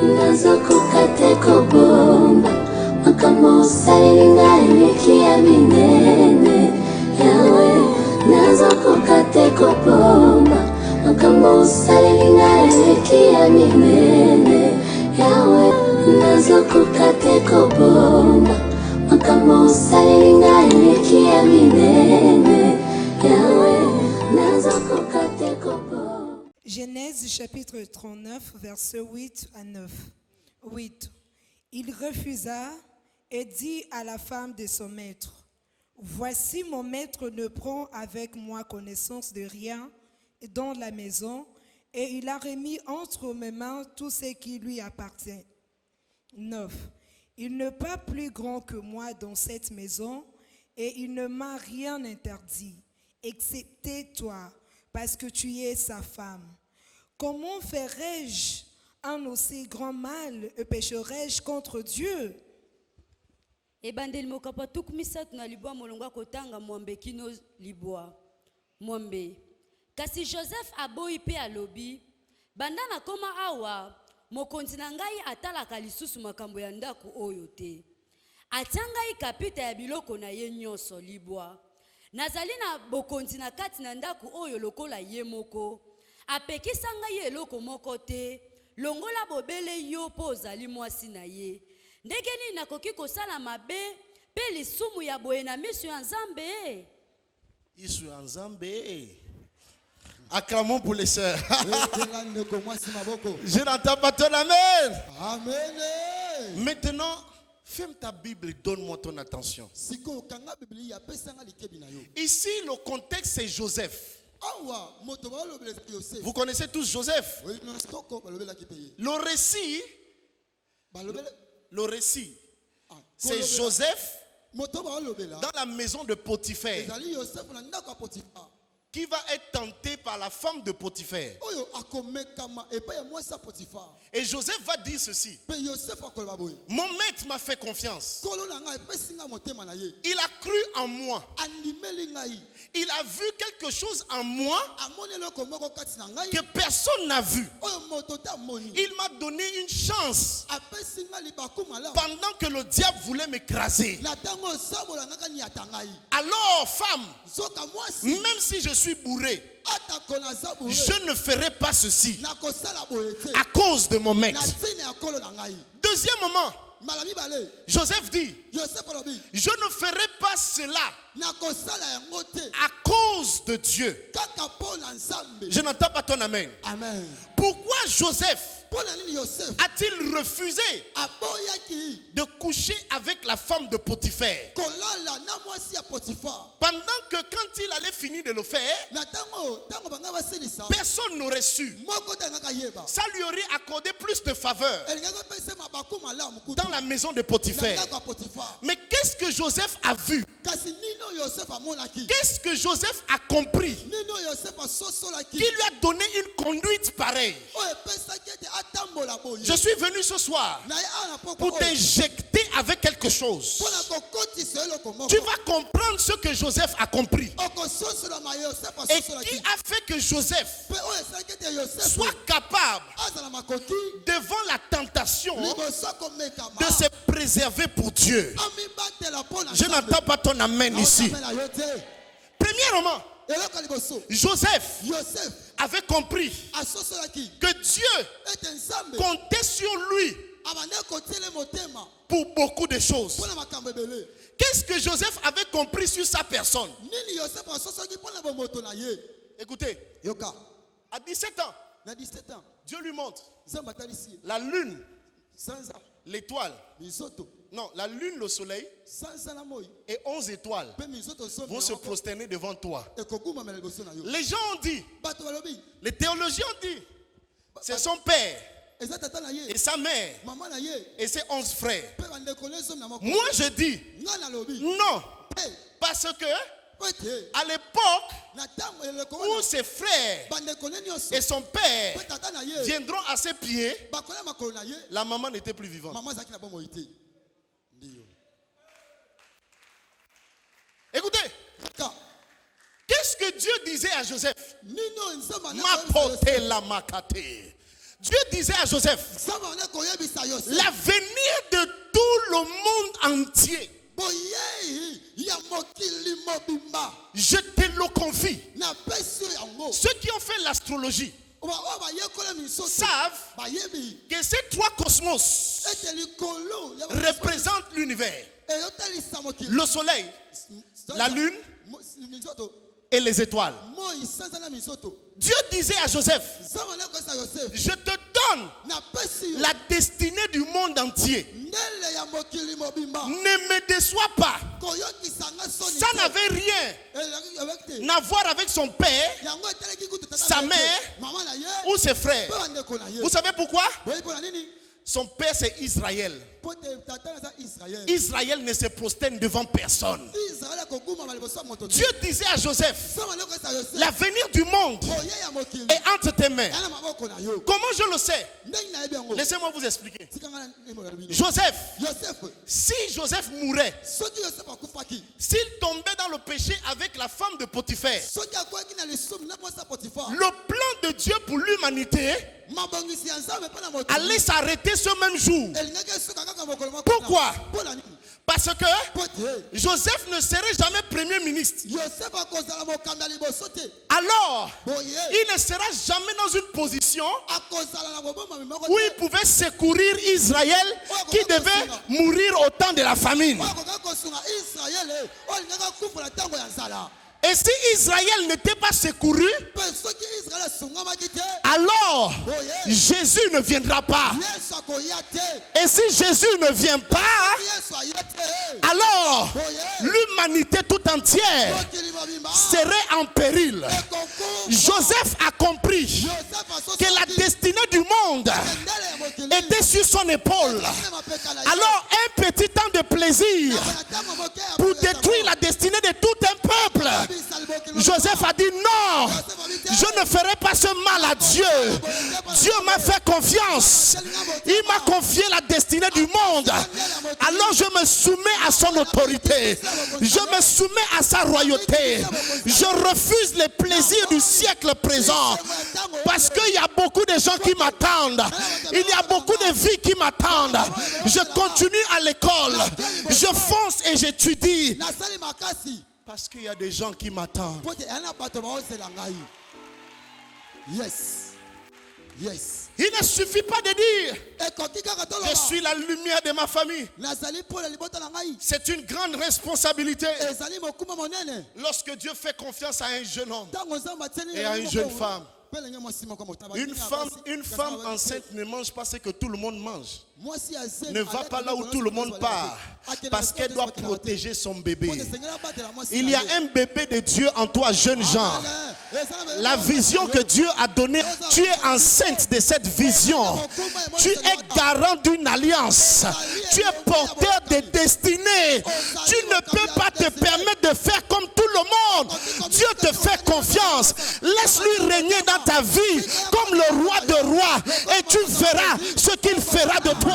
nazokukate kobomba makambo osalinga eleki ya minene yawe nazokukate kobomba makambo osalinga eleki ya minene yawe nazokukate kobomba makambo osalinga eleki ya minene yawe nazokukate kobomba. Genèse chapitre 39, versets 8 à 9. 8. Il refusa et dit à la femme de son maître, « Voici mon maître ne prend avec moi connaissance de rien dans la maison, et il a remis entre mes mains tout ce qui lui appartient. » 9. Il n'est pas plus grand que moi dans cette maison, et il ne m'a rien interdit, excepté toi, parce que tu es sa femme. Comment ferais-je un aussi grand mal et pécherais-je contre Dieu? Ebandeli mokapa tukumisatu na libwa molongwa kotanga mwambe kino libwa mwambe kasi Joseph aboyi pe alobi banda na koma awa mokonzi na ngai atalaka lisusu makambo ya ndako oyo te atia ngai kapita ya biloko na ye nyonso libwa nazali na bokonzi na kati na ndako oyo lokola ye moko apekisa ngai eloko moko te longola bobele yo po ozali mwasi na ye ndenge nini nakoki kosala mabe pe lisumu ya boye na miso ya Nzambe? Isu ya Nzambe. Acclamons pour les sœurs. Je n'entends pas ton amen. Amen. Maintenant, ferme ta Bible et donne-moi ton attention. Ici, le contexte, c'est Joseph. Vous connaissez tous Joseph. Le récit, c'est Joseph dans la maison de Potiphar qui va être tenté par la femme de Potiphar. Et Joseph va dire ceci: mon maître m'a fait confiance. Il a cru en moi. Il a vu quelque chose en moi que personne n'a vu. Il m'a donné une chance pendant que le diable voulait m'écraser. Alors, femme, même si je suis bourré, je ne ferai pas ceci à cause de mon maître. Deuxièmement, Joseph dit, je ne ferai pas cela à cause de Dieu. Je n'entends pas ton amen. Pourquoi Joseph a-t-il refusé de coucher avec la femme de Potiphar? Pendant que quand il allait finir de le faire, personne n'aurait su. Ça lui aurait accordé plus de faveur dans la maison de Potiphar. Mais qu'est-ce que Joseph a vu? Qu'est-ce que Joseph a compris qui lui a donné une conduite pareille? Je suis venu ce soir pour t'injecter avec quelque chose. Tu vas comprendre ce que Joseph a compris et qui a fait que Joseph soit capable devant la tentation de se préserver pour Dieu. Je n'entends pas ton amen ici. Premièrement, Joseph avait compris que Dieu comptait sur lui pour beaucoup de choses. Qu'est-ce que Joseph avait compris sur sa personne? Écoutez, à 17 ans, Dieu lui montre la lune, l'étoile. Non, la lune, le soleil et 11 étoiles vont se prosterner devant toi. Les gens ont dit, les théologiens ont dit, c'est son père et sa mère et ses 11 frères. Moi je dis, non, parce que à l'époque où ses frères et son père viendront à ses pieds, la maman n'était plus vivante. Écoutez, qu'est-ce que Dieu disait à Joseph? Ma pote la makate. Dieu disait à Joseph, l'avenir de tout le monde entier, je te le confie. Ceux qui ont fait l'astrologie savent que ces trois cosmos représentent l'univers. Le soleil, la lune et les étoiles. Dieu disait à Joseph, je te donne la destinée du monde entier. Ne me déçois pas. Ça n'avait rien à voir avec son père, sa mère ou ses frères. Vous savez pourquoi? Son père c'est Israël. Israël ne se prosterne devant personne. Dieu disait à Joseph, l'avenir du monde est entre tes mains. Comment je le sais? Laissez-moi vous expliquer. Joseph, si Joseph mourait, s'il tombait dans le péché avec la femme de Potiphar, le plan de Dieu pour l'humanité allait s'arrêter ce même jour. Pourquoi? Parce que Joseph ne serait jamais premier ministre. Alors, il ne sera jamais dans une position où il pouvait secourir Israël qui devait mourir au temps de la famine. Et si Israël n'était pas secouru, alors Jésus ne viendra pas. Et si Jésus ne vient pas, alors l'humanité tout entière serait en péril. Joseph a compris que la destinée du monde était sur son épaule. Alors un petit temps de plaisir pour détruire la destinée de tout un peuple. Joseph a dit non, je ne ferai pas ce mal à Dieu. Dieu m'a fait confiance. Il m'a confié la destinée du monde. Alors je me soumets à son autorité. Je me soumets à sa royauté. Je refuse les plaisirs du siècle présent. Parce qu'il y a beaucoup de gens qui m'attendent. Il y a beaucoup de vies qui m'attendent. Je continue à l'école. Je fonce et j'étudie. Parce qu'il y a des gens qui m'attendent. Yes. Yes. Il ne suffit pas de dire je suis la lumière de ma famille. C'est une grande responsabilité. Lorsque Dieu fait confiance à un jeune homme et à une jeune femme. Une femme enceinte ne mange pas ce que tout le monde mange. Ne va pas là où tout le monde part. Parce qu'elle doit protéger son bébé. Il y a un bébé de Dieu en toi, jeune Jean. La vision que Dieu a donnée, tu es enceinte de cette vision. Tu es garant d'une alliance. Tu es porteur de destinée. Tu ne peux pas te permettre de faire comme tout le monde. Dieu te fait confiance. Laisse-lui régner dans ta vie comme le roi de rois. Et tu verras ce qu'il fera de toi.